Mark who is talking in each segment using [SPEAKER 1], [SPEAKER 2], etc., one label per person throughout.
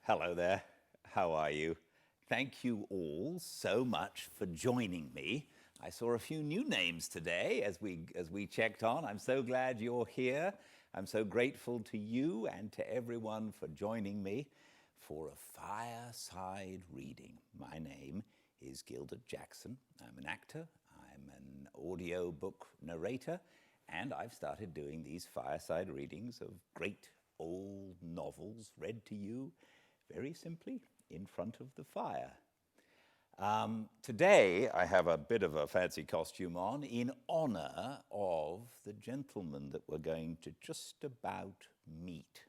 [SPEAKER 1] Hello there. How are you? Thank you all so much for joining me. I saw a few new names today as we checked on. I'm so glad you're here. I'm so grateful to you and to everyone for joining me for a fireside reading. My name is Gildart Jackson. I'm an actor. I'm an audiobook narrator, and I've started doing these fireside readings of great old novels read to you very simply in front of the fire. Today I have a bit of a fancy costume on in honor of the gentleman that we're going to just about meet,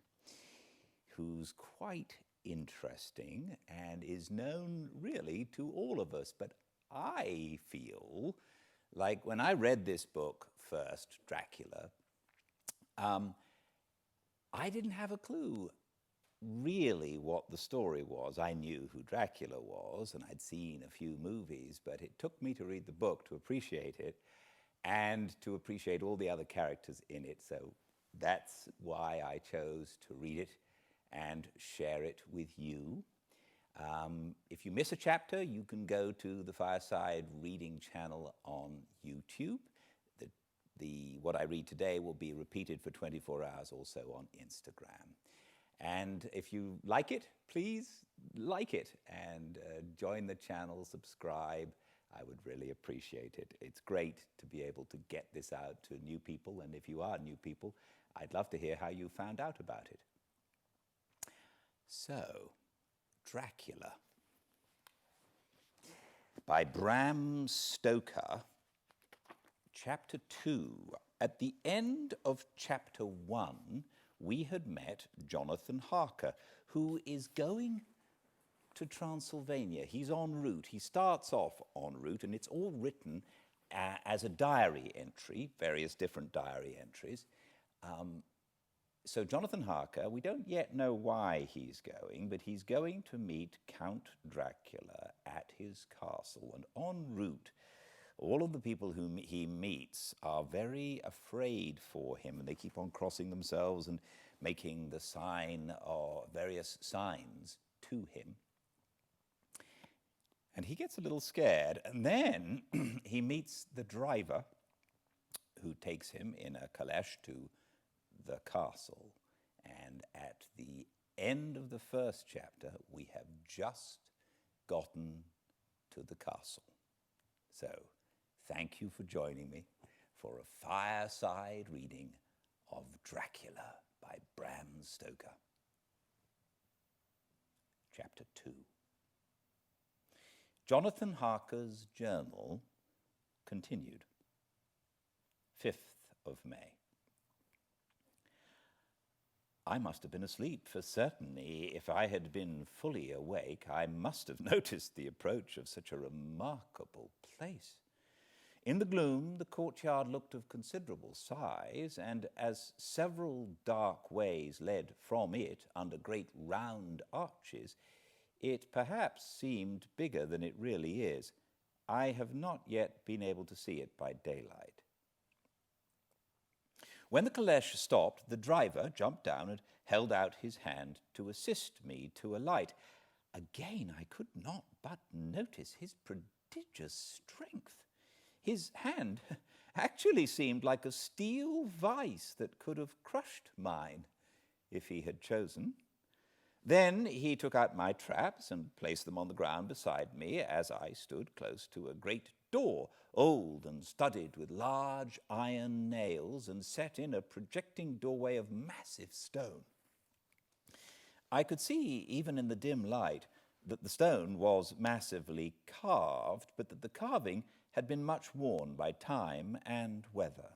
[SPEAKER 1] who's quite interesting and is known really to all of us. But I feel like when I read this book first, Dracula, I didn't have a clue really what the story was. I knew who Dracula was, and I'd seen a few movies, but it took me to read the book to appreciate it and to appreciate all the other characters in it. So that's why I chose to read it and share it with you. If you miss a chapter, you can go to the Fireside Reading channel on YouTube. What I read today will be repeated for 24 hours also on Instagram. And if you like it, please like it and join the channel, subscribe. I would really appreciate it. It's great to be able to get this out to new people. And if you are new people, I'd love to hear how you found out about it. So, Dracula by Bram Stoker, Chapter 2. At the end of Chapter 1, we had met Jonathan Harker, who is going to Transylvania. He's en route. He starts off en route, and it's all written as a diary entry, various different diary entries. So Jonathan Harker, we don't yet know why he's going, but he's going to meet Count Dracula at his castle. And en route, all of the people whom he meets are very afraid for him, and they keep on crossing themselves and making the sign or various signs to him. And he gets a little scared, and then he meets the driver who takes him in a caleche to the castle. And at the end of the first chapter, we have just gotten to the castle. So, thank you for joining me for a fireside reading of Dracula by Bram Stoker. Chapter 2. Jonathan Harker's journal continued. 5th of May. I must have been asleep, for certainly if I had been fully awake, I must have noticed the approach of such a remarkable place. In the gloom, the courtyard looked of considerable size, and as several dark ways led from it under great round arches, it perhaps seemed bigger than it really is. I have not yet been able to see it by daylight. When the caleche stopped, the driver jumped down and held out his hand to assist me to alight. Again, I could not but notice his prodigious strength. His hand actually seemed like a steel vice that could have crushed mine if he had chosen. Then he took out my traps and placed them on the ground beside me as I stood close to a great door, old and studded with large iron nails and set in a projecting doorway of massive stone. I could see, even in the dim light, that the stone was massively carved, but that the carving had been much worn by time and weather.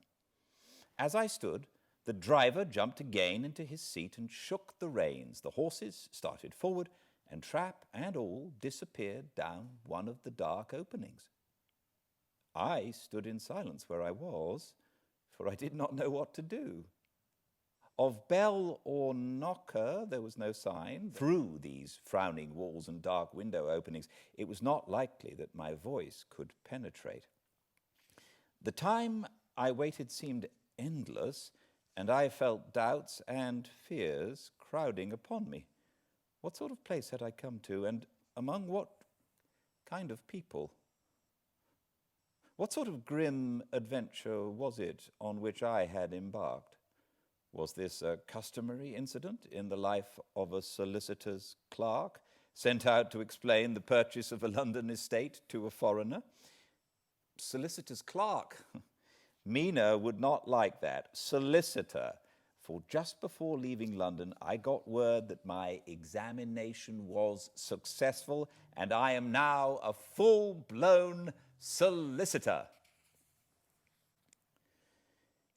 [SPEAKER 1] As I stood, the driver jumped again into his seat and shook the reins. The horses started forward, and trap and all disappeared down one of the dark openings. I stood in silence where I was, for I did not know what to do. Of bell or knocker there was no sign. Through these frowning walls and dark window openings, it was not likely that my voice could penetrate. The time I waited seemed endless, and I felt doubts and fears crowding upon me. What sort of place had I come to, and among what kind of people? What sort of grim adventure was it on which I had embarked? Was this a customary incident in the life of a solicitor's clerk, sent out to explain the purchase of a London estate to a foreigner? Solicitor's clerk. Mina would not like that. Solicitor. For just before leaving London, I got word that my examination was successful, and I am now a full-blown solicitor.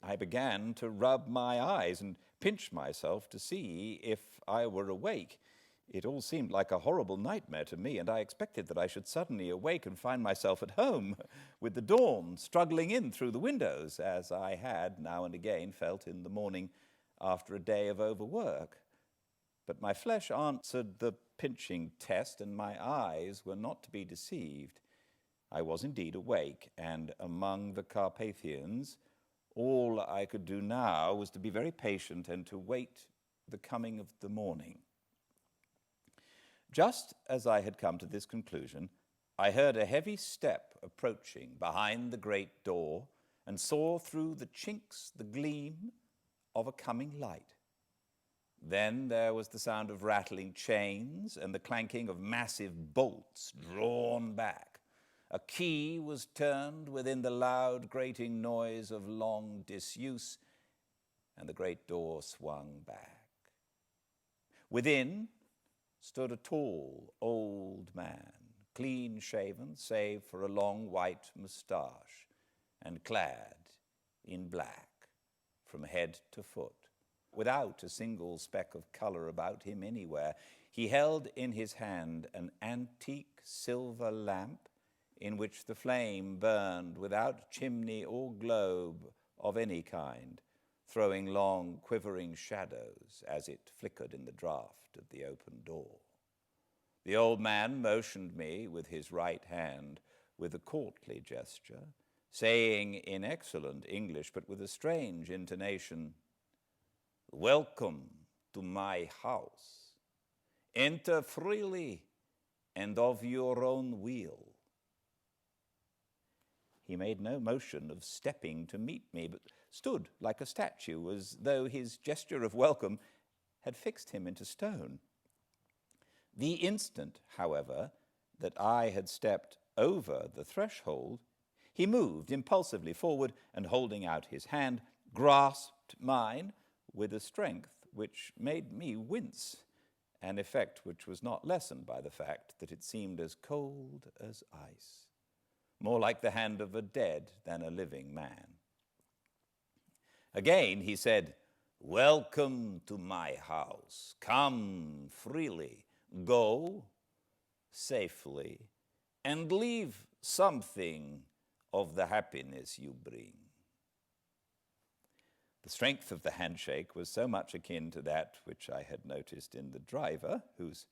[SPEAKER 1] I began to rub my eyes and pinch myself to see if I were awake. It all seemed like a horrible nightmare to me, and I expected that I should suddenly awake and find myself at home, with the dawn struggling in through the windows, as I had now and again felt in the morning after a day of overwork. But my flesh answered the pinching test, and my eyes were not to be deceived. I was indeed awake, and among the Carpathians, all I could do now was to be very patient and to wait the coming of the morning. Just as I had come to this conclusion, I heard a heavy step approaching behind the great door and saw through the chinks the gleam of a coming light. Then there was the sound of rattling chains and the clanking of massive bolts drawn back. A key was turned within the loud grating noise of long disuse, and the great door swung back. Within stood a tall old man, clean-shaven save for a long white moustache, and clad in black from head to foot, without a single speck of color about him anywhere. He held in his hand an antique silver lamp in which the flame burned without chimney or globe of any kind, throwing long, quivering shadows as it flickered in the draught of the open door. The old man motioned me with his right hand with a courtly gesture, saying in excellent English, but with a strange intonation, "Welcome to my house. Enter freely and of your own will." He made no motion of stepping to meet me, but stood like a statue, as though his gesture of welcome had fixed him into stone. The instant, however, that I had stepped over the threshold, he moved impulsively forward and, holding out his hand, grasped mine with a strength which made me wince, an effect which was not lessened by the fact that it seemed as cold as ice, more like the hand of a dead than a living man. Again he said, "Welcome to my house. Come freely, go safely, and leave something of the happiness you bring." The strength of the handshake was so much akin to that which I had noticed in the driver, whose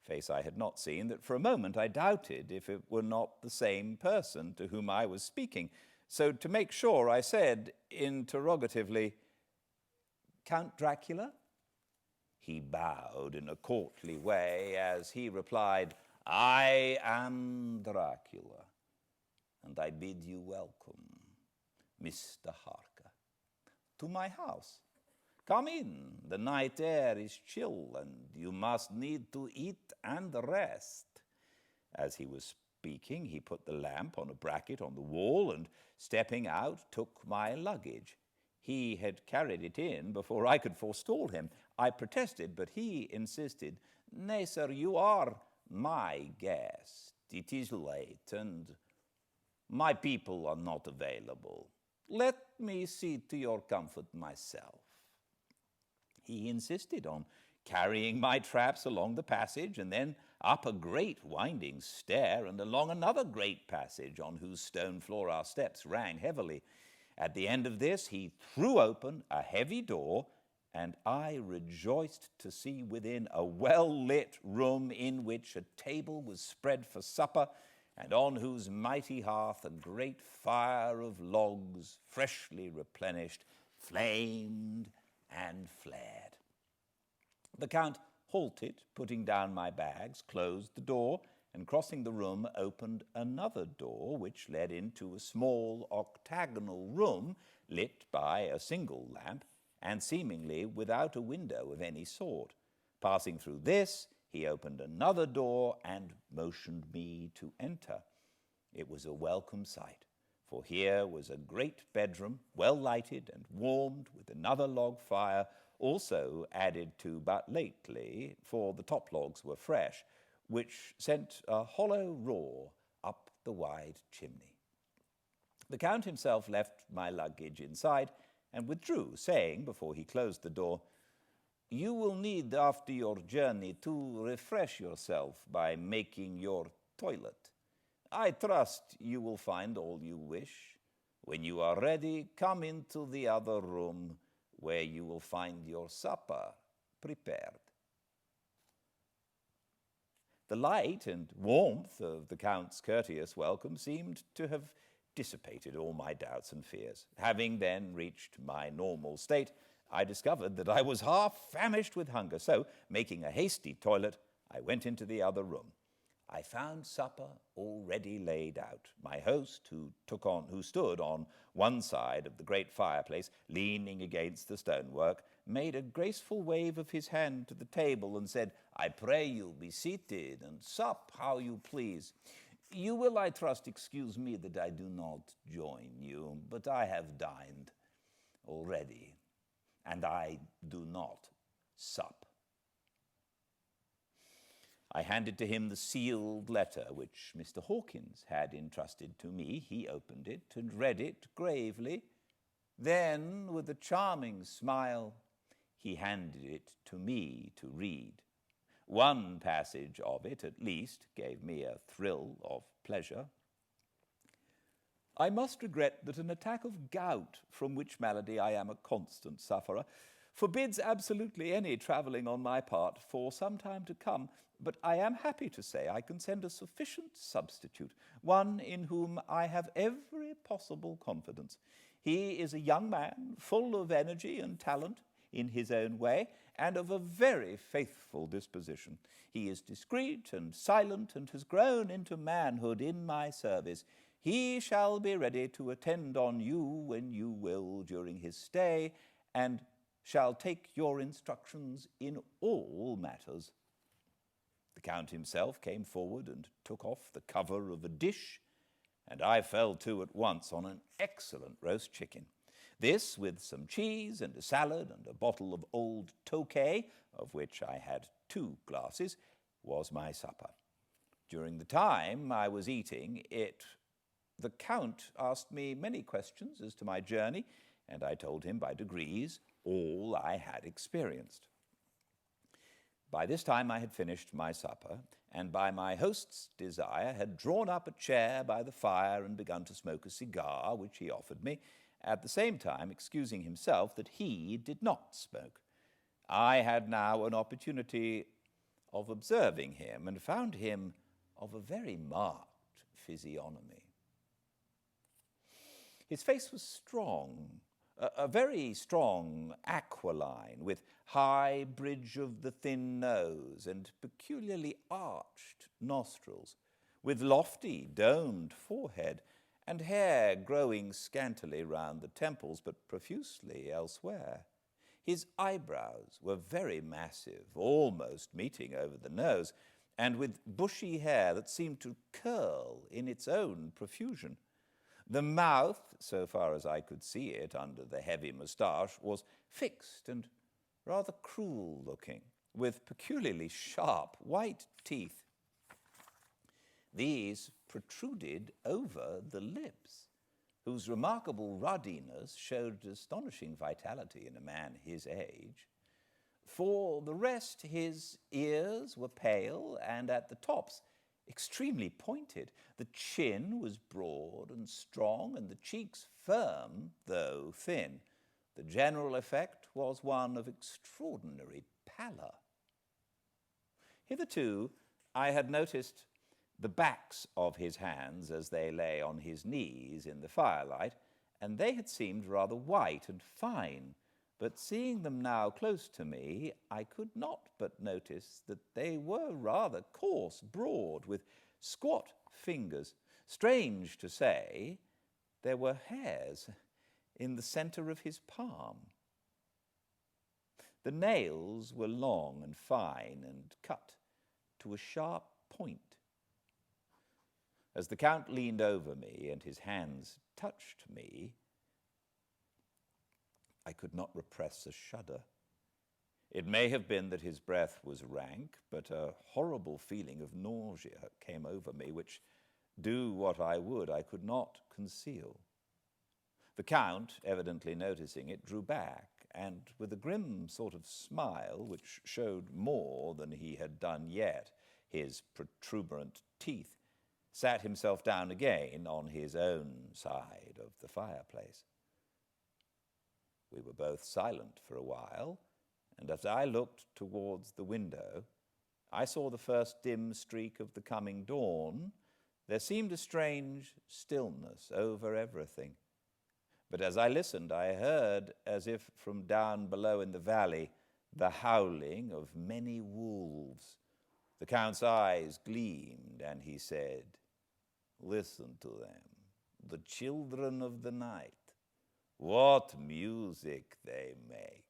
[SPEAKER 1] face I had not seen, that for a moment I doubted if it were not the same person to whom I was speaking. So to make sure, I said interrogatively, "Count Dracula?" He bowed in a courtly way as he replied, "I am Dracula, and I bid you welcome, Mr. Harker, to my house. Come in, the night air is chill, and you must need to eat and rest." As he was speaking, he put the lamp on a bracket on the wall and, stepping out, took my luggage. He had carried it in before I could forestall him. I protested, but he insisted, "Nay, sir, you are my guest. It is late, and my people are not available. Let me see to your comfort myself." He insisted on carrying my traps along the passage and then up a great winding stair and along another great passage on whose stone floor our steps rang heavily. At the end of this, he threw open a heavy door, and I rejoiced to see within a well-lit room in which a table was spread for supper, and on whose mighty hearth a great fire of logs, freshly replenished, flamed and flared. The Count halted, putting down my bags, closed the door, and crossing the room opened another door which led into a small octagonal room lit by a single lamp and seemingly without a window of any sort. Passing through this, he opened another door and motioned me to enter. It was a welcome sight, for here was a great bedroom, well lighted and warmed with another log fire, also added to but lately, for the top logs were fresh, which sent a hollow roar up the wide chimney. The Count himself left my luggage inside and withdrew, saying, before he closed the door, "You will need, after your journey, to refresh yourself by making your toilet. I trust you will find all you wish. When you are ready, come into the other room, where you will find your supper prepared." The light and warmth of the Count's courteous welcome seemed to have dissipated all my doubts and fears. Having then reached my normal state, I discovered that I was half famished with hunger, so, making a hasty toilet, I went into the other room. I found supper already laid out. My host, who stood on one side of the great fireplace, leaning against the stonework, made a graceful wave of his hand to the table and said, "I pray you be seated and sup how you please. You will, I trust, excuse me that I do not join you, but I have dined already, and I do not sup." I handed to him the sealed letter which Mr. Hawkins had entrusted to me. He opened it and read it gravely. Then, with a charming smile, he handed it to me to read. One passage of it, at least, gave me a thrill of pleasure. "I must regret that an attack of gout, from which malady I am a constant sufferer, forbids absolutely any travelling on my part for some time to come, but I am happy to say I can send a sufficient substitute, one in whom I have every possible confidence. He is a young man, full of energy and talent in his own way, and of a very faithful disposition. He is discreet and silent, and has grown into manhood in my service. He shall be ready to attend on you when you will during his stay, and shall take your instructions in all matters." The Count himself came forward and took off the cover of a dish, and I fell to at once on an excellent roast chicken. This, with some cheese and a salad and a bottle of old Tokay, of which I had 2 glasses, was my supper. During the time I was eating it, the Count asked me many questions as to my journey, and I told him by degrees all I had experienced. By this time I had finished my supper, and by my host's desire had drawn up a chair by the fire and begun to smoke a cigar, which he offered me, at the same time excusing himself that he did not smoke. I had now an opportunity of observing him, and found him of a very marked physiognomy. His face was strong, a very strong aquiline, with high bridge of the thin nose and peculiarly arched nostrils, with lofty domed forehead, and hair growing scantily round the temples, but profusely elsewhere. His eyebrows were very massive, almost meeting over the nose, and with bushy hair that seemed to curl in its own profusion. The mouth, so far as I could see it under the heavy moustache, was fixed and rather cruel-looking, with peculiarly sharp white teeth. These protruded over the lips, whose remarkable ruddiness showed astonishing vitality in a man his age. For the rest, his ears were pale, and at the tops extremely pointed. The chin was broad and strong, and the cheeks firm, though thin. The general effect was one of extraordinary pallor. Hitherto, I had noticed the backs of his hands as they lay on his knees in the firelight, and they had seemed rather white and fine, but seeing them now close to me, I could not but notice that they were rather coarse, broad, with squat fingers. Strange to say, there were hairs in the centre of his palm. The nails were long and fine and cut to a sharp point. As the Count leaned over me and his hands touched me, I could not repress a shudder. It may have been that his breath was rank, but a horrible feeling of nausea came over me, which, do what I would, I could not conceal. The Count, evidently noticing it, drew back, and with a grim sort of smile, which showed more than he had done yet, his protuberant teeth, sat himself down again on his own side of the fireplace. We were both silent for a while, and as I looked towards the window, I saw the first dim streak of the coming dawn. There seemed a strange stillness over everything. But as I listened, I heard, as if from down below in the valley, the howling of many wolves. The Count's eyes gleamed, and he said, "Listen to them, the children of the night. What music they make."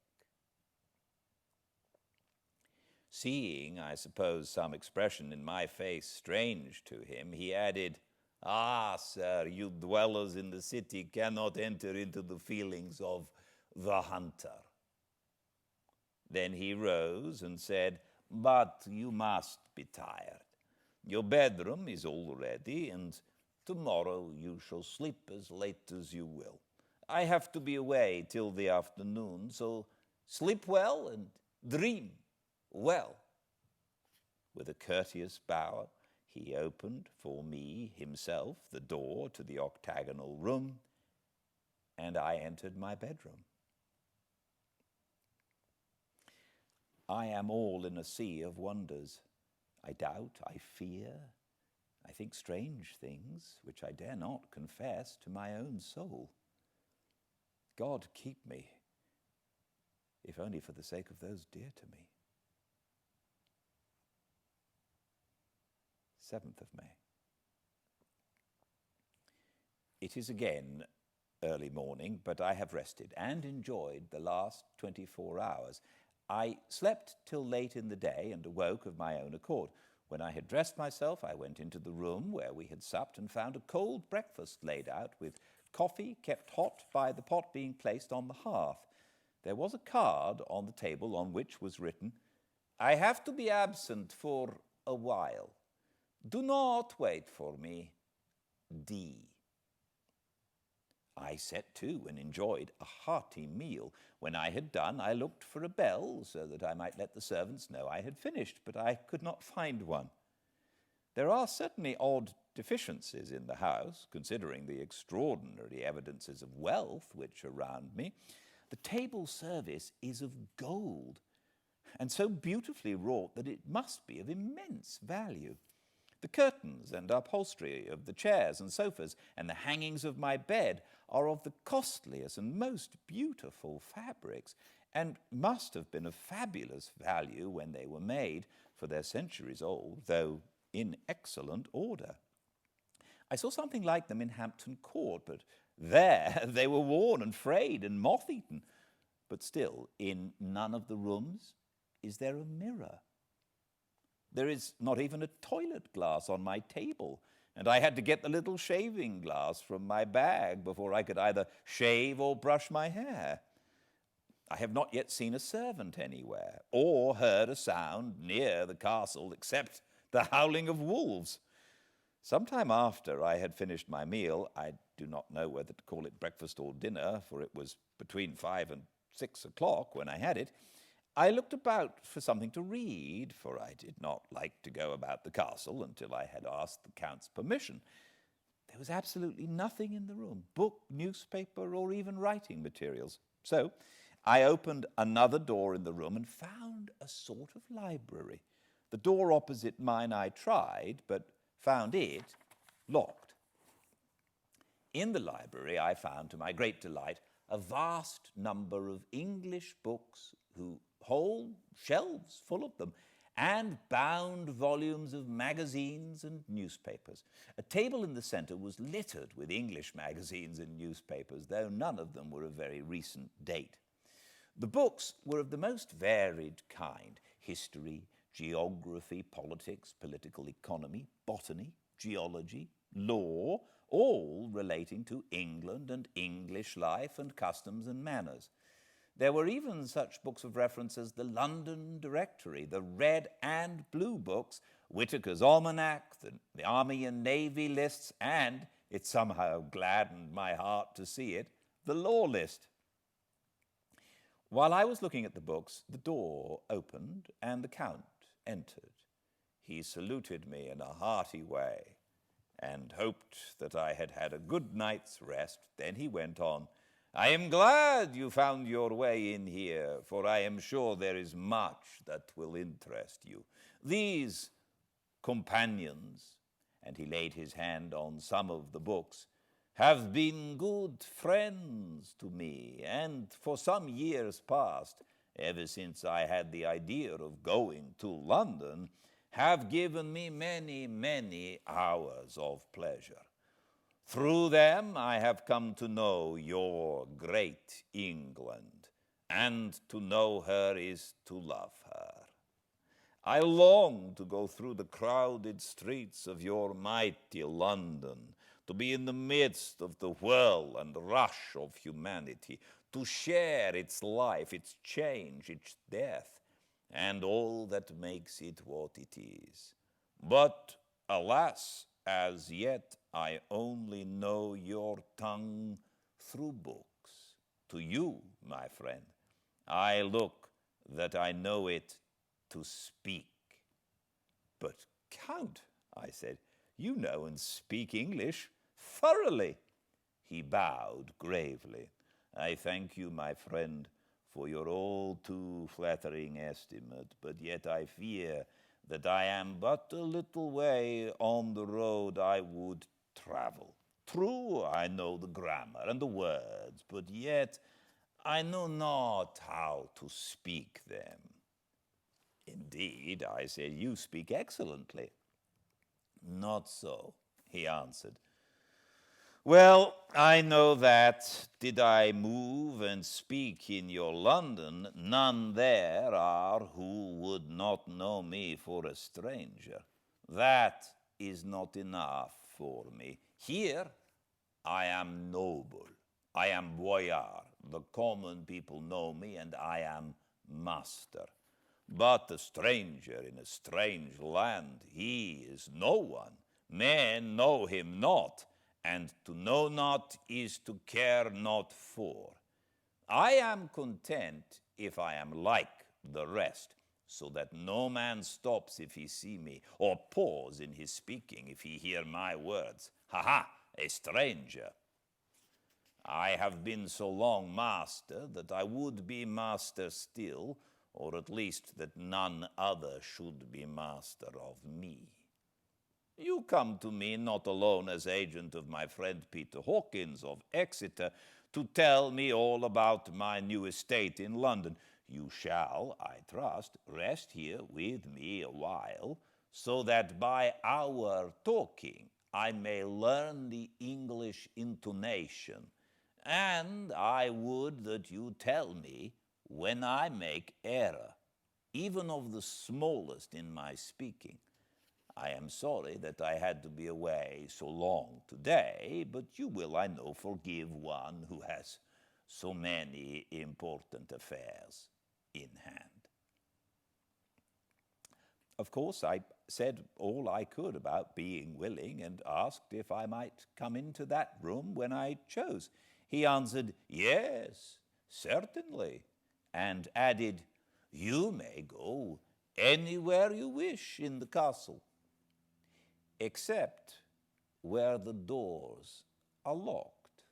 [SPEAKER 1] Seeing, I suppose, some expression in my face strange to him, he added, "Ah, sir, you dwellers in the city cannot enter into the feelings of the hunter." Then he rose and said, "But you must be tired. Your bedroom is all ready, and tomorrow you shall sleep as late as you will. I have to be away till the afternoon, so sleep well and dream well." With a courteous bow, he opened for me himself the door to the octagonal room, and I entered my bedroom. I am all in a sea of wonders. I doubt, I fear, I think strange things which I dare not confess to my own soul. God keep me, if only for the sake of those dear to me. 7th of May. It is again early morning, but I have rested and enjoyed the last 24 hours. I slept till late in the day and awoke of my own accord. When I had dressed myself, I went into the room where we had supped and found a cold breakfast laid out with coffee kept hot by the pot being placed on the hearth. There was a card on the table on which was written, "I have to be absent for a while. Do not wait for me. D." I set to and enjoyed a hearty meal. When I had done, I looked for a bell so that I might let the servants know I had finished, but I could not find one. There are certainly odd deficiencies in the house, considering the extraordinary evidences of wealth which are round me. The table service is of gold, and so beautifully wrought that it must be of immense value. The curtains and upholstery of the chairs and sofas and the hangings of my bed are of the costliest and most beautiful fabrics, and must have been of fabulous value when they were made, for they're centuries old, though in excellent order. I saw something like them in Hampton Court, but there they were worn and frayed and moth-eaten. But still, in none of the rooms is there a mirror. There is not even a toilet glass on my table, and I had to get the little shaving glass from my bag before I could either shave or brush my hair. I have not yet seen a servant anywhere, or heard a sound near the castle except the howling of wolves. Some time after I had finished my meal, I do not know whether to call it breakfast or dinner, for it was between 5 and 6 o'clock when I had it, I looked about for something to read, for I did not like to go about the castle until I had asked the Count's permission. There was absolutely nothing in the room, book, newspaper, or even writing materials. So I opened another door in the room and found a sort of library. The door opposite mine I tried, but found it locked. In the library I found, to my great delight, a vast number of English books, whole shelves full of them, and bound volumes of magazines and newspapers. A table in the centre was littered with English magazines and newspapers, though none of them were of very recent date. The books were of the most varied kind: history, geography, politics, political economy, botany, geology, law, all relating to England and English life and customs and manners. There were even such books of reference as the London Directory, the Red and Blue books, Whitaker's Almanac, the Army and Navy lists, and, it somehow gladdened my heart to see it, the Law List. While I was looking at the books, the door opened and the Count entered. He saluted me in a hearty way and hoped that I had had a good night's rest. Then he went on, "I am glad you found your way in here, for I am sure there is much that will interest you. These companions," and he laid his hand on some of the books, "have been good friends to me, and for some years past, ever since I had the idea of going to London, have given me many, many hours of pleasure. Through them I have come to know your great England, and to know her is to love her. I long to go through the crowded streets of your mighty London, to be in the midst of the whirl and rush of humanity, to share its life, its change, its death, and all that makes it what it is. But, alas, as yet I only know your tongue through books. To you, my friend, I look that I know it to speak." "But, Count," I said, "you know and speak English thoroughly." He bowed gravely. "I thank you, my friend, for your all too flattering estimate, but yet I fear that I am but a little way on the road I would travel. True, I know the grammar and the words, but yet I know not how to speak them." "Indeed," I said, "you speak excellently." "Not so," he answered. "Well, I know that, did I move and speak in your London, none there are who would not know me for a stranger. That is not enough for me. Here I am noble, I am boyar, the common people know me, and I am master. But a stranger in a strange land, he is no one. Men know him not, and to know not is to care not for. I am content if I am like the rest, so that no man stops if he see me, or pause in his speaking if he hear my words. Ha ha, a stranger. I have been so long master that I would be master still, or at least that none other should be master of me. You come to me not alone as agent of my friend Peter Hawkins of Exeter to tell me all about my new estate in London. You shall, I trust, rest here with me a while, so that by our talking I may learn the English intonation, and I would that you tell me when I make error, even of the smallest in my speaking. I am sorry that I had to be away so long today, but you will, I know, forgive one who has so many important affairs in hand. Of course, I said all I could about being willing and asked if I might come into that room when I chose. He answered, "Yes, certainly," and added, "You may go anywhere you wish in the castle, except where the doors are locked,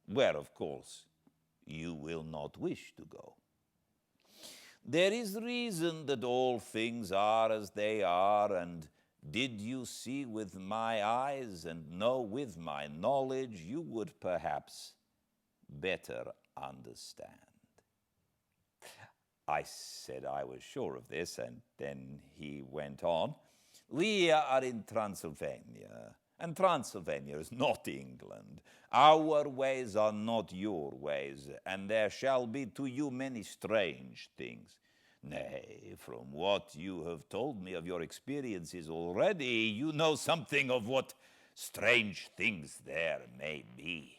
[SPEAKER 1] where, of course, you will not wish to go. There is reason that all things are as they are, and did you see with my eyes and know with my knowledge, you would perhaps better understand. I said I was sure of this, and then he went on. We are in Transylvania, and Transylvania is not England. Our ways are not your ways, and there shall be to you many strange things. Nay, from what you have told me of your experiences already, you know something of what strange things there may be.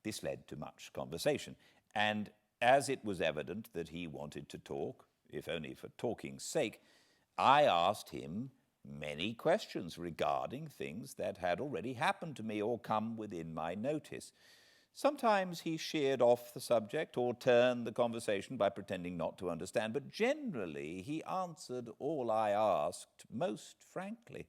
[SPEAKER 1] This led to much conversation, and as it was evident that he wanted to talk, if only for talking's sake, I asked him many questions regarding things that had already happened to me or come within my notice. Sometimes he sheered off the subject or turned the conversation by pretending not to understand, but generally he answered all I asked most frankly.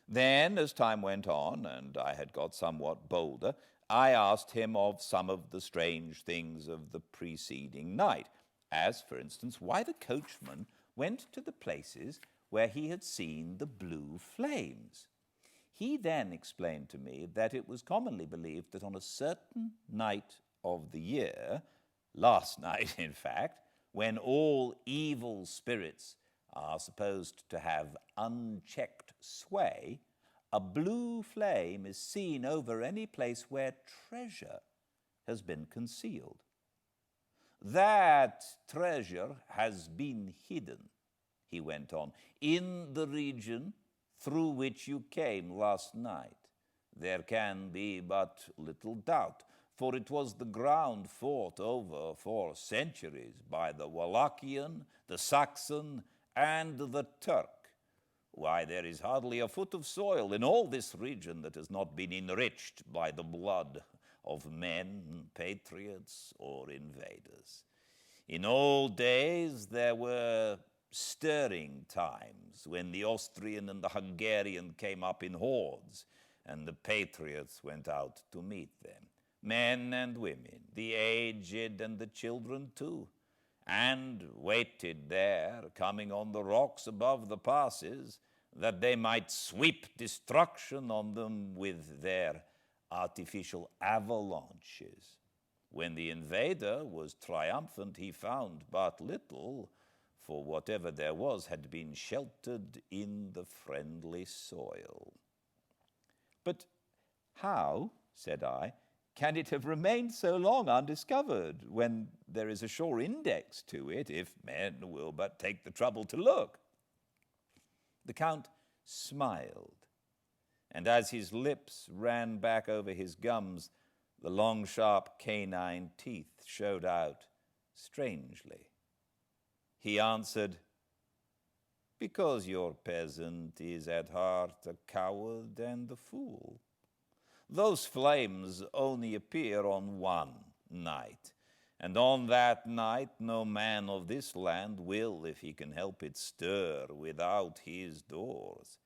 [SPEAKER 1] Then, as time went on, and I had got somewhat bolder, I asked him of some of the strange things of the preceding night, as, for instance, why the coachman went to the places where he had seen the blue flames. He then explained to me that it was commonly believed that on a certain night of the year, last night in fact, when all evil spirits are supposed to have unchecked sway, a blue flame is seen over any place where treasure has been concealed. That treasure has been hidden, he went on, in the region through which you came last night. There can be but little doubt, for it was the ground fought over for centuries by the Wallachian, the Saxon, and the Turk. Why, there is hardly a foot of soil in all this region that has not been enriched by the blood of men, patriots, or invaders. In old days there were stirring times when the Austrian and the Hungarian came up in hordes, and the patriots went out to meet them, men and women, the aged and the children too, and waited there, coming on the rocks above the passes, that they might sweep destruction on them with their artificial avalanches. When the invader was triumphant, he found but little, for whatever there was had been sheltered in the friendly soil. But how, said I, can it have remained so long undiscovered when there is a sure index to it, if men will but take the trouble to look? The Count smiled, and as his lips ran back over his gums, the long, sharp canine teeth showed out strangely. He answered, because your peasant is at heart a coward and a fool. Those flames only appear on one night, and on that night no man of this land will, if he can help it, stir without his doors.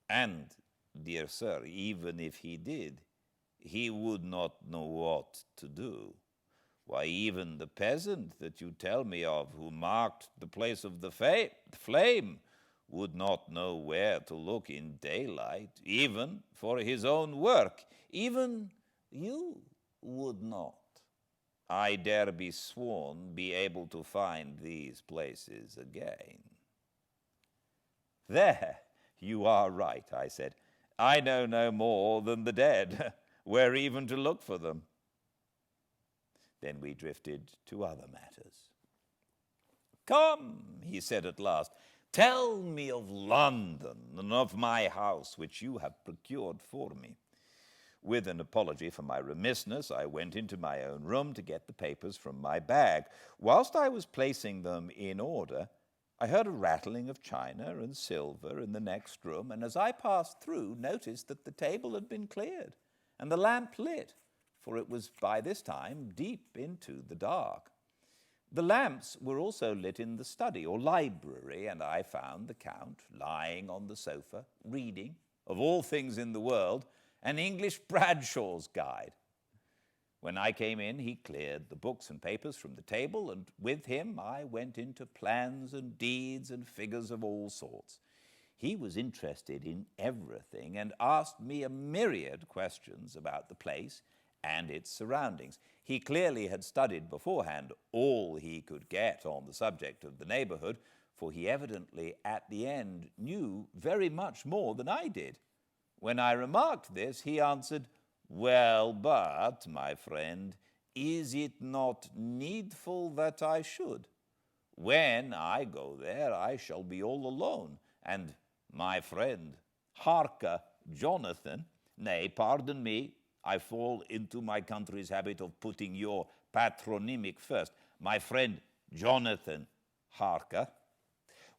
[SPEAKER 1] And, dear sir, even if he did, he would not know what to do. Why, even the peasant that you tell me of, who marked the place of the flame, would not know where to look in daylight, even for his own work. Even you would not, I dare be sworn, be able to find these places again. There, you are right, I said. I know no more than the dead, where even to look for them. Then we drifted to other matters. Come, he said at last, tell me of London and of my house, which you have procured for me. With an apology for my remissness, I went into my own room to get the papers from my bag. Whilst I was placing them in order, I heard a rattling of china and silver in the next room, and as I passed through, noticed that the table had been cleared and the lamp lit, for it was by this time deep into the dark. The lamps were also lit in the study or library, and I found the Count lying on the sofa, reading, of all things in the world, an English Bradshaw's Guide. When I came in, he cleared the books and papers from the table, and with him I went into plans and deeds and figures of all sorts. He was interested in everything and asked me a myriad questions about the place and its surroundings. He clearly had studied beforehand all he could get on the subject of the neighborhood, for he evidently, at the end, knew very much more than I did. When I remarked this, he answered, "Well, but, my friend, is it not needful that I should? When I go there, I shall be all alone, and my friend, Harker, Jonathan, nay, pardon me, I fall into my country's habit of putting your patronymic first, my friend Jonathan Harker,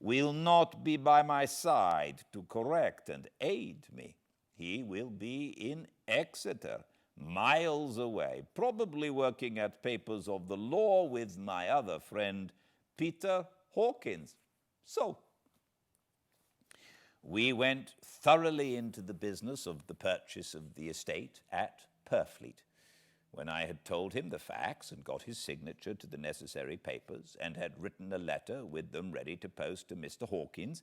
[SPEAKER 1] will not be by my side to correct and aid me. He will be in Exeter, miles away, probably working at papers of the law with my other friend, Peter Hawkins. So, we went thoroughly into the business of the purchase of the estate at Purfleet. When I had told him the facts and got his signature to the necessary papers and had written a letter with them ready to post to Mr. Hawkins,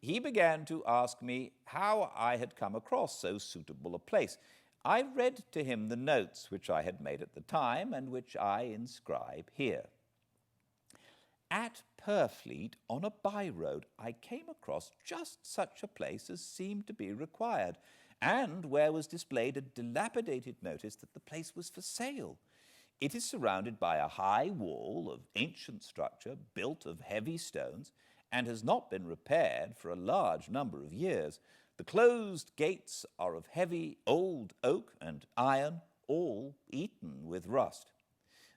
[SPEAKER 1] he began to ask me how I had come across so suitable a place. I read to him the notes which I had made at the time and which I inscribe here. At Purfleet, on a by-road, I came across just such a place as seemed to be required, and where was displayed a dilapidated notice that the place was for sale. It is surrounded by a high wall of ancient structure built of heavy stones, and has not been repaired for a large number of years. The closed gates are of heavy old oak and iron, all eaten with rust.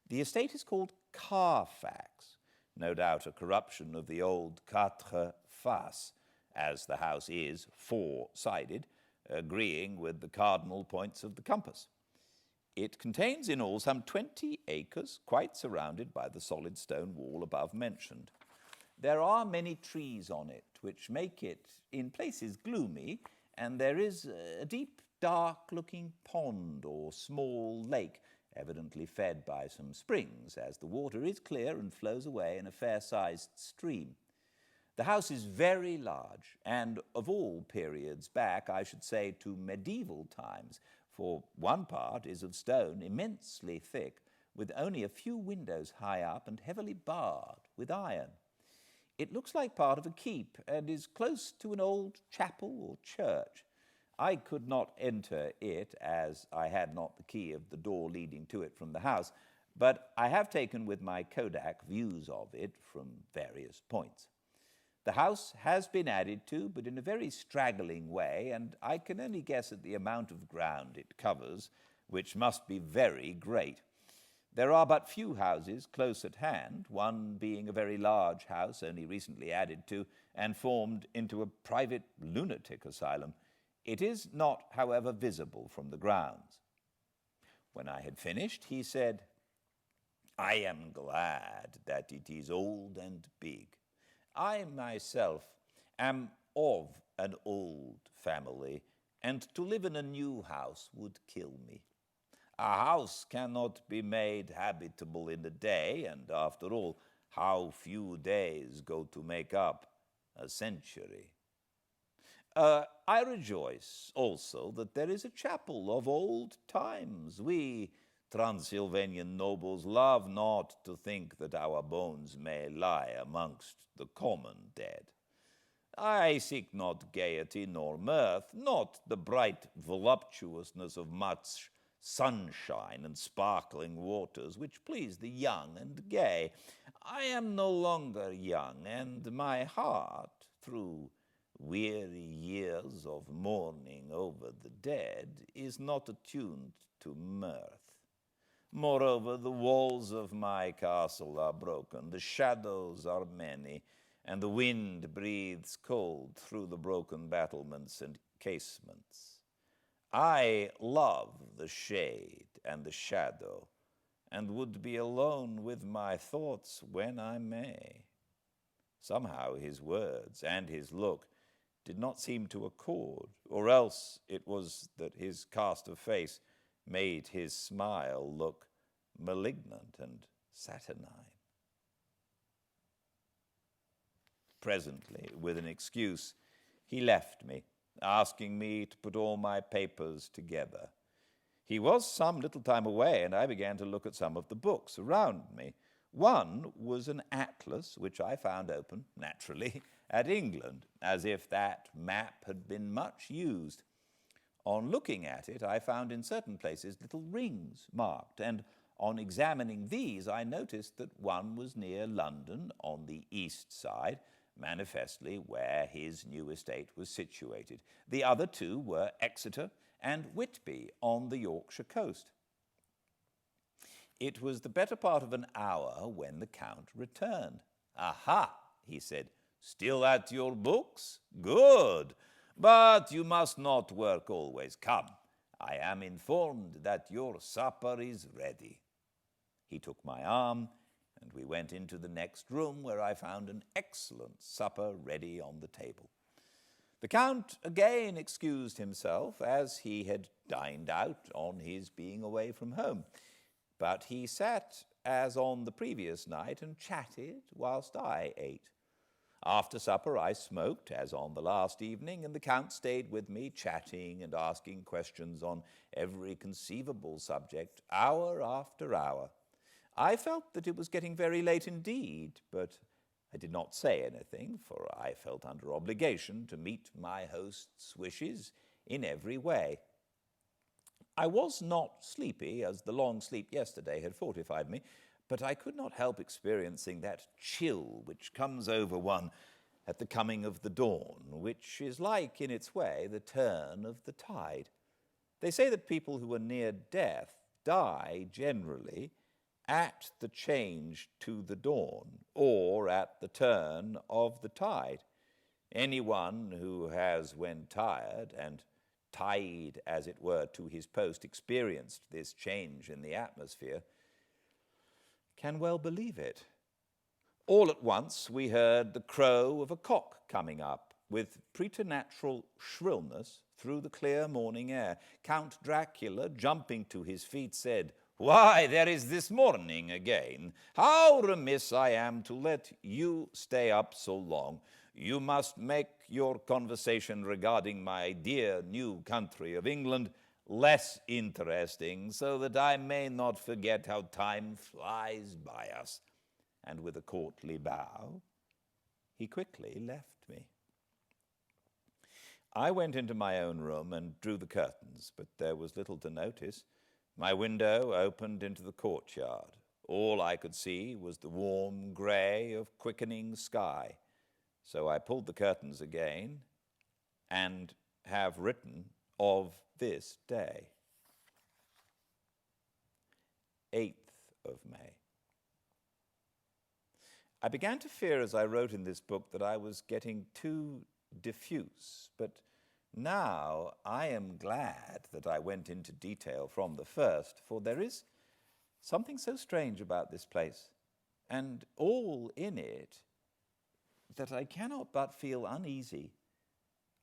[SPEAKER 1] The estate is called Carfax, no doubt a corruption of the old quatre faces, as the house is four-sided, agreeing with the cardinal points of the compass. It contains in all some 20 acres, quite surrounded by the solid stone wall above mentioned. There are many trees on it, which make it, in places, gloomy, and there is a deep, dark-looking pond or small lake, evidently fed by some springs, as the water is clear and flows away in a fair-sized stream. The house is very large, and of all periods back, I should say, to medieval times, for one part is of stone, immensely thick, with only a few windows high up and heavily barred with iron. It looks like part of a keep, and is close to an old chapel or church. I could not enter it, as I had not the key of the door leading to it from the house, but I have taken with my Kodak views of it from various points. The house has been added to, but in a very straggling way, and I can only guess at the amount of ground it covers, which must be very great. There are but few houses close at hand, one being a very large house only recently added to and formed into a private lunatic asylum. It is not, however, visible from the grounds. When I had finished, he said, "I am glad that it is old and big. I myself am of an old family, and to live in a new house would kill me. A house cannot be made habitable in a day, and after all, how few days go to make up a century. I rejoice also that there is a chapel of old times. We Transylvanian nobles love not to think that our bones may lie amongst the common dead. I seek not gaiety nor mirth, not the bright voluptuousness of much sunshine and sparkling waters, which please the young and gay. I am no longer young, and my heart, through weary years of mourning over the dead, is not attuned to mirth. Moreover, the walls of my castle are broken, the shadows are many, and the wind breathes cold through the broken battlements and casements. I love the shade and the shadow, and would be alone with my thoughts when I may." Somehow his words and his look did not seem to accord, or else it was that his cast of face made his smile look malignant and saturnine. Presently, with an excuse, he left me, asking me to put all my papers together. He was some little time away, and I began to look at some of the books around me. One was an atlas, which I found open, naturally, at England, as if that map had been much used. On looking at it, I found in certain places little rings marked, and on examining these, I noticed that one was near London on the east side, manifestly where his new estate was situated. The other two were Exeter and Whitby on the Yorkshire coast. It was the better part of an hour when the Count returned. "Aha," he said, "still at your books? Good. But you must not work always. Come, I am informed that your supper is ready." He took my arm, and we went into the next room, where I found an excellent supper ready on the table. The Count again excused himself, as he had dined out on his being away from home. But he sat as on the previous night and chatted whilst I ate. After supper I smoked, as on the last evening, and the Count stayed with me, chatting and asking questions on every conceivable subject, hour after hour. I felt that it was getting very late indeed, but I did not say anything, for I felt under obligation to meet my host's wishes in every way. I was not sleepy, as the long sleep yesterday had fortified me, but I could not help experiencing that chill which comes over one at the coming of the dawn, which is like, in its way, the turn of the tide. They say that people who are near death die, generally, at the change to the dawn, or at the turn of the tide. Anyone who has, when tired, and tied, as it were, to his post, experienced this change in the atmosphere, can well believe it. All at once we heard the crow of a cock coming up with preternatural shrillness through the clear morning air. Count Dracula, jumping to his feet, said, "Why, there is this morning again. How remiss I am to let you stay up so long. You must make your conversation regarding my dear new country of England less interesting, so that I may not forget how time flies by us." And with a courtly bow, he quickly left me. I went into my own room and drew the curtains, but there was little to notice. My window opened into the courtyard. All I could see was the warm grey of quickening sky. So I pulled the curtains again and have written of this day. 8th of May. I began to fear as I wrote in this book that I was getting too diffuse, but now I am glad that I went into detail from the first, for there is something so strange about this place, and all in it, that I cannot but feel uneasy.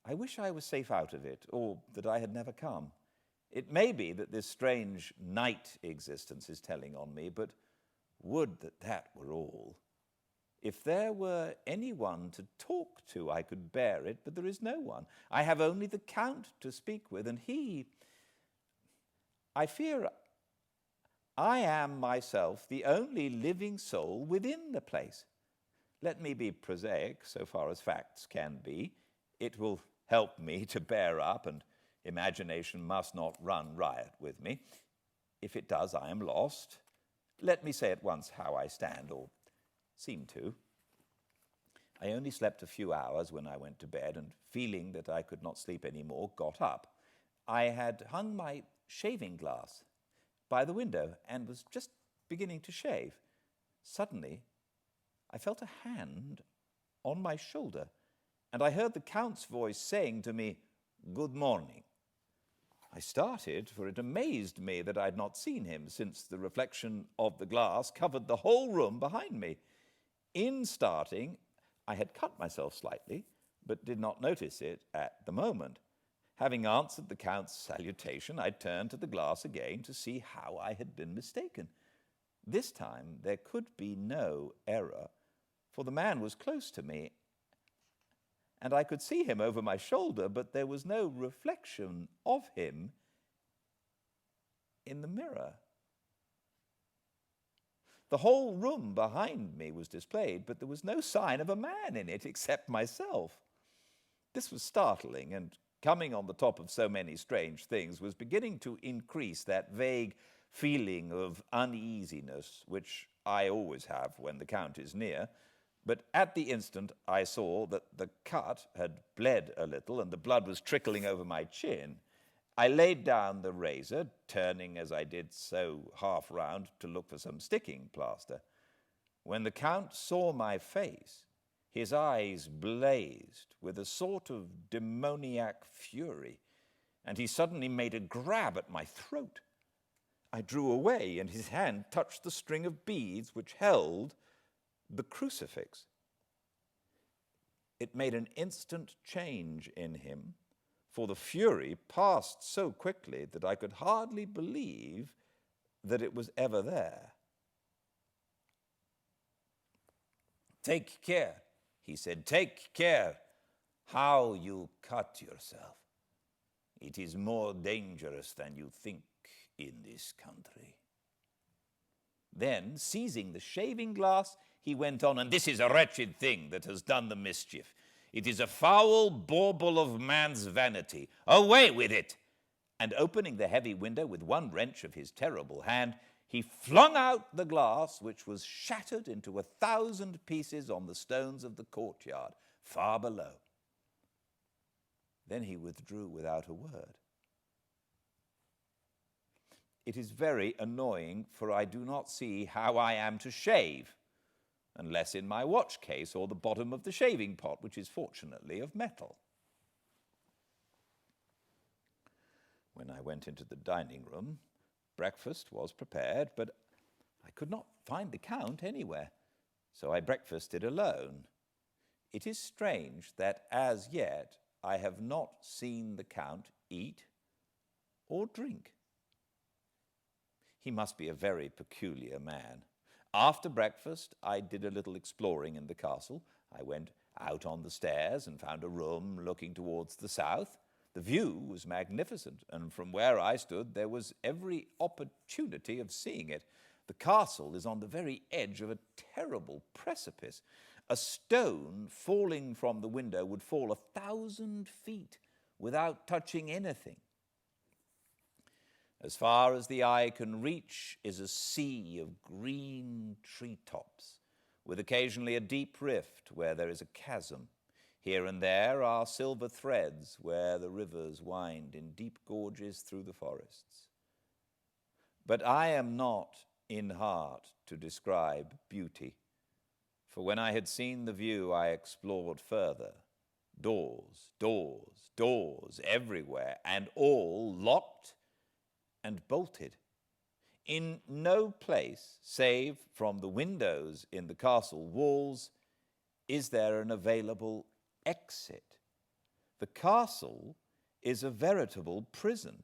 [SPEAKER 1] I wish I was safe out of it, or that I had never come. It may be that this strange night existence is telling on me, but would that that were all. If there were anyone to talk to, I could bear it, but there is no one. I have only the Count to speak with, and I fear I am myself the only living soul within the place. Let me be prosaic so far as facts can be. It will help me to bear up, and imagination must not run riot with me. If it does, I am lost. Let me say at once how I stand, or seem to. I only slept a few hours when I went to bed, and feeling that I could not sleep any more, got up. I had hung my shaving glass by the window and was just beginning to shave. Suddenly, I felt a hand on my shoulder, and I heard the Count's voice saying to me, "Good morning." I started, for it amazed me that I had not seen him, since the reflection of the glass covered the whole room behind me. In starting, I had cut myself slightly, but did not notice it at the moment. Having answered the Count's salutation, I turned to the glass again to see how I had been mistaken. This time there could be no error, for the man was close to me, and I could see him over my shoulder, but there was no reflection of him in the mirror. The whole room behind me was displayed, but there was no sign of a man in it except myself. This was startling, and coming on the top of so many strange things was beginning to increase that vague feeling of uneasiness which I always have when the Count is near. But at the instant I saw that the cut had bled a little and the blood was trickling over my chin. I laid down the razor, turning as I did so half round to look for some sticking plaster. When the Count saw my face, his eyes blazed with a sort of demoniac fury, and he suddenly made a grab at my throat. I drew away, and his hand touched the string of beads which held the crucifix. It made an instant change in him, for the fury passed so quickly that I could hardly believe that it was ever there. "Take care," he said, "take care how you cut yourself. It is more dangerous than you think in this country." Then, seizing the shaving glass, he went on, "And this is a wretched thing that has done the mischief. It is a foul bauble of man's vanity. Away with it!" And opening the heavy window with one wrench of his terrible hand, he flung out the glass, which was shattered into 1,000 pieces on the stones of the courtyard, far below. Then he withdrew without a word. It is very annoying, for I do not see how I am to shave, unless in my watch case or the bottom of the shaving pot, which is fortunately of metal. When I went into the dining room, breakfast was prepared, but I could not find the Count anywhere, so I breakfasted alone. It is strange that as yet I have not seen the Count eat or drink. He must be a very peculiar man. After breakfast, I did a little exploring in the castle. I went out on the stairs and found a room looking towards the south. The view was magnificent, and from where I stood there was every opportunity of seeing it. The castle is on the very edge of a terrible precipice. A stone falling from the window would fall 1,000 feet without touching anything. As far as the eye can reach is a sea of green treetops, with occasionally a deep rift where there is a chasm. Here and there are silver threads where the rivers wind in deep gorges through the forests. But I am not in heart to describe beauty, for when I had seen the view, I explored further. Doors, doors, doors everywhere, and all locked and bolted. In no place, save from the windows in the castle walls, is there an available exit. The castle is a veritable prison,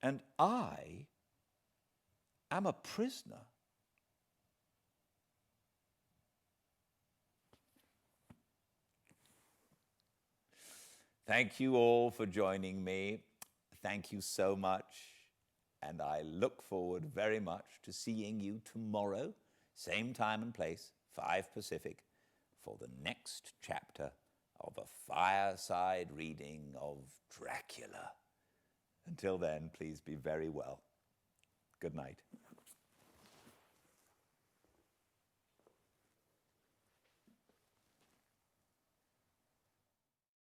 [SPEAKER 1] and I am a prisoner. Thank you all for joining me. Thank you so much. And I look forward very much to seeing you tomorrow, same time and place, 5 Pacific, for the next chapter of a fireside reading of Dracula. Until then, please be very well. Good night.